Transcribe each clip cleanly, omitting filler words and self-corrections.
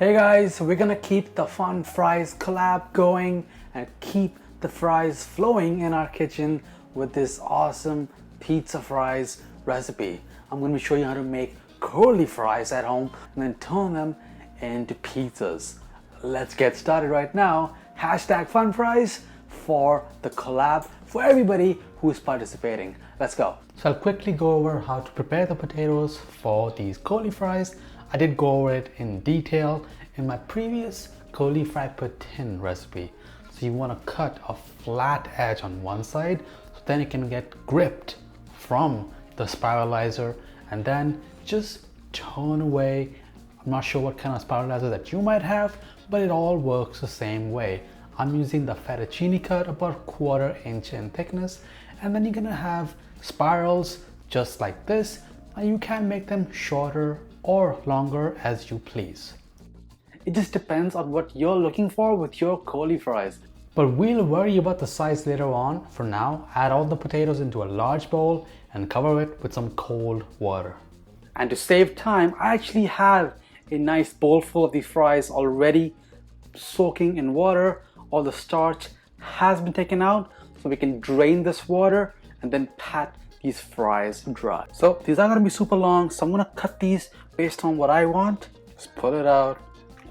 Hey guys, we're gonna keep the fun fries collab going and keep the fries flowing in our kitchen with this awesome pizza fries recipe. I'm gonna show you how to make curly fries at home and then turn them into pizzas. Let's get started right now. Hashtag fun fries for the collab for everybody who is participating. Let's go. So I'll quickly go over how to prepare the potatoes for these curly fries. I did go over it in detail in my previous curly fry per tin recipe. So you want to cut a flat edge on one side so then it can get gripped from the spiralizer and then just turn away. I'm not sure what kind of spiralizer that you might have, but it all works the same way. I'm using the fettuccine cut, about 1/4 inch in thickness, and then you're gonna have spirals just like this. Now you can make them shorter or longer as you please. It just depends on what you're looking for with your curly fries. But we'll worry about the size later on. For now, add all the potatoes into a large bowl and cover it with some cold water. And to save time, I actually have a nice bowl full of the fries already soaking in water. All the starch has been taken out, so we can drain this water and then pat these fries dry. So these are gonna be super long, so I'm gonna cut these based on what I want. Just pull it out,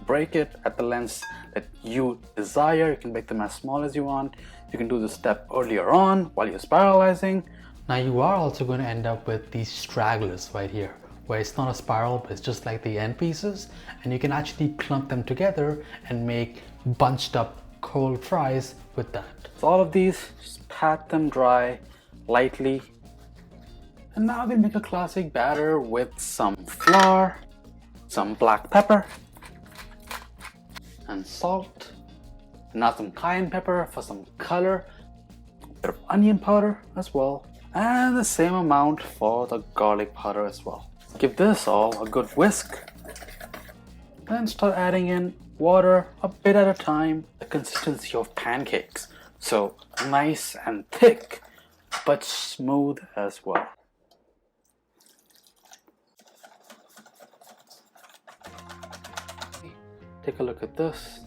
break it at the lengths that you desire. You can make them as small as you want. You can do this step earlier on while you're spiralizing. Now you are also going to end up with these stragglers right here, where it's not a spiral, but it's just like the end pieces, and you can actually clump them together and make bunched up cold fries with that. So all of these, just pat them dry lightly. And now we'll make a classic batter with some flour, some black pepper, and salt. Now some cayenne pepper for some color, a bit of onion powder as well, and the same amount for the garlic powder as well. Give this all a good whisk. Then start adding in water a bit at a time, the consistency of pancakes. So nice and thick, but smooth as well. Take a look at this.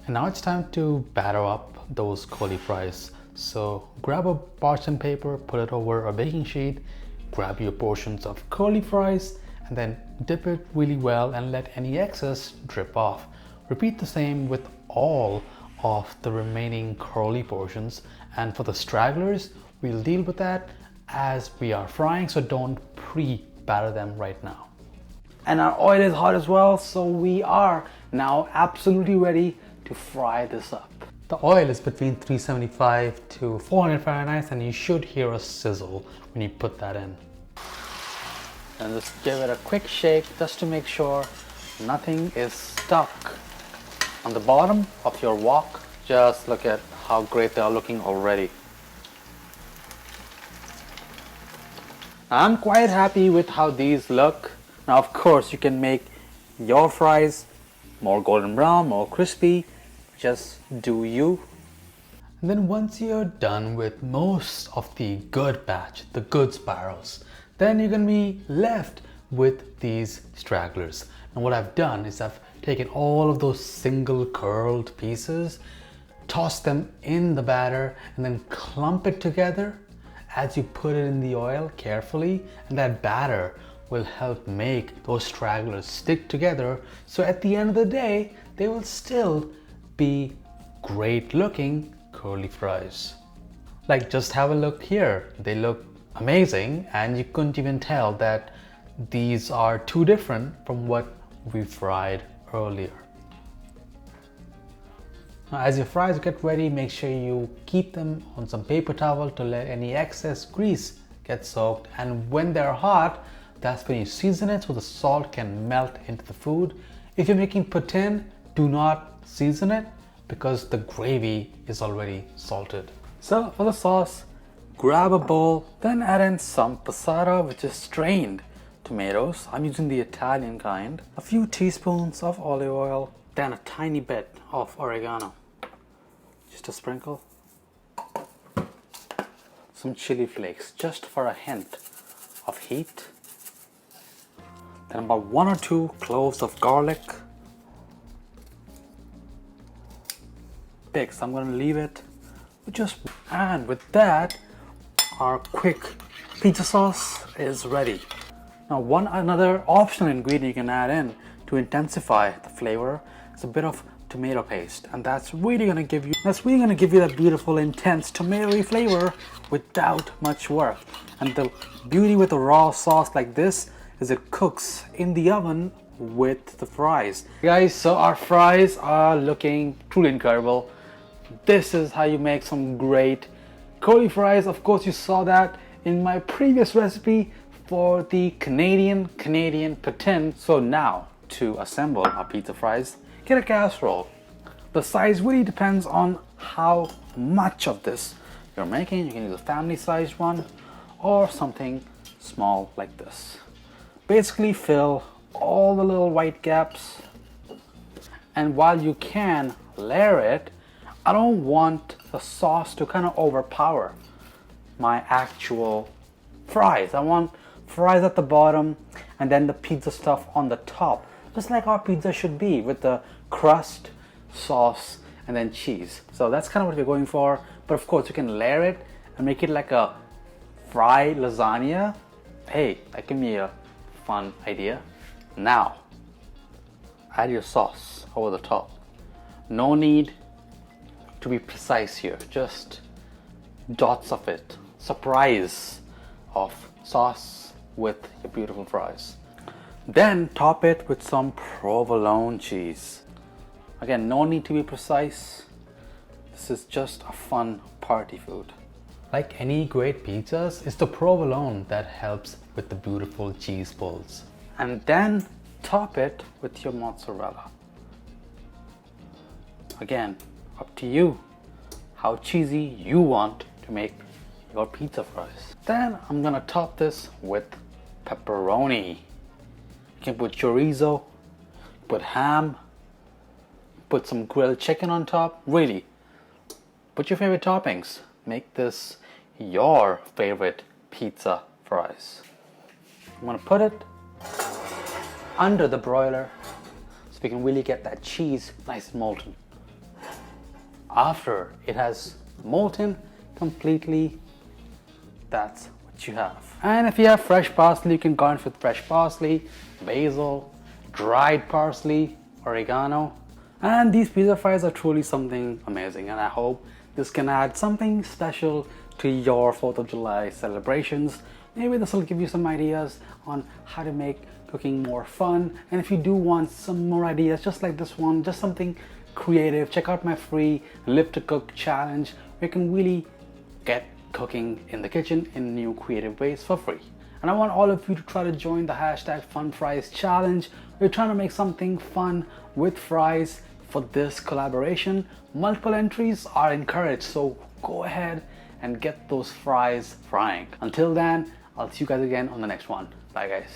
And now it's time to batter up those curly fries. So grab a parchment paper, put it over a baking sheet, grab your portions of curly fries, and then dip it really well and let any excess drip off. Repeat the same with all of the remaining curly portions, and for the stragglers, we'll deal with that as we are frying, so don't pre-batter them right now. And our oil is hot as well, so we are now absolutely ready to fry this up. The oil is between 375 to 400 Fahrenheit, and you should hear a sizzle when you put that in. And just give it a quick shake just to make sure nothing is stuck on the bottom of your wok. Just look at how great they are looking already. I'm quite happy with how these look. Now of course you can make your fries more golden brown, more crispy. Just do you. And then once you're done with most of the good batch, the good spirals, then you're gonna be left with these stragglers. And what I've done is I've taken all of those single curled pieces, tossed them in the batter, and then clump it together as you put it in the oil carefully, and that batter will help make those stragglers stick together. So at the end of the day, they will still be great looking curly fries. Like, just have a look here. They look amazing, and you couldn't even tell that these are too different from what we fried earlier. Now, as your fries get ready, make sure you keep them on some paper towel to let any excess grease get soaked, and when they're hot, that's when you season it so the salt can melt into the food. If you're making poutine, do not season it because the gravy is already salted. So for the sauce, grab a bowl, then add in some passata, which is strained tomatoes. I'm using the Italian kind. A few teaspoons of olive oil, then a tiny bit of oregano. Just a sprinkle. Some chili flakes, just for a hint of heat. Then about 1 or 2 cloves of garlic. Big, so I'm gonna leave it with just, and with that, our quick pizza sauce is ready. Now another optional ingredient you can add in to intensify the flavor is a bit of tomato paste, and that's really gonna give you that beautiful intense tomatoey flavor without much work. And the beauty with a raw sauce like this is it cooks in the oven with the fries. Guys, so our fries are looking truly incredible. This is how you make some great curly fries. Of course, you saw that in my previous recipe for the Canadian patin. So now to assemble our pizza fries, get a casserole. The size really depends on how much of this you're making. You can use a family sized one or something small like this. Basically fill all the little white gaps, and while you can layer it, I don't want the sauce to kind of overpower my actual fries. I want fries at the bottom and then the pizza stuff on the top, just like our pizza should be, with the crust, sauce, and then cheese. So that's kind of what we're going for. But of course you can layer it and make it like a fried lasagna. Hey, that can be a fun idea. Now add your sauce over the top. No need to be precise here, just dots of it. Surprise of sauce with your beautiful fries. Then top it with some provolone cheese. Again, no need to be precise. This is just a fun party food. Like any great pizzas, it's the provolone that helps with the beautiful cheese pulls. And then top it with your mozzarella. Again, up to you how cheesy you want to make your pizza fries. Then I'm gonna top this with pepperoni. You can put chorizo, put ham, put some grilled chicken on top. Really, put your favorite toppings. Make this your favorite pizza fries. I'm gonna put it under the broiler so we can really get that cheese nice and molten. After it has molten completely, that's what you have. And if you have fresh parsley, you can garnish with fresh parsley, basil, dried parsley, oregano. And these pizza fries are truly something amazing, and I hope this can add something special to your 4th of July celebrations. Maybe this will give you some ideas on how to make cooking more fun. And if you do want some more ideas just like this one, just something creative, check out my free Live to Cook challenge where you can really get cooking in the kitchen in new creative ways for free. And I want all of you to try to join the hashtag Fun Fries Challenge. We're trying to make something fun with fries for this collaboration. Multiple entries are encouraged, so go ahead and get those fries frying. Until then, I'll see you guys again on the next one. Bye guys.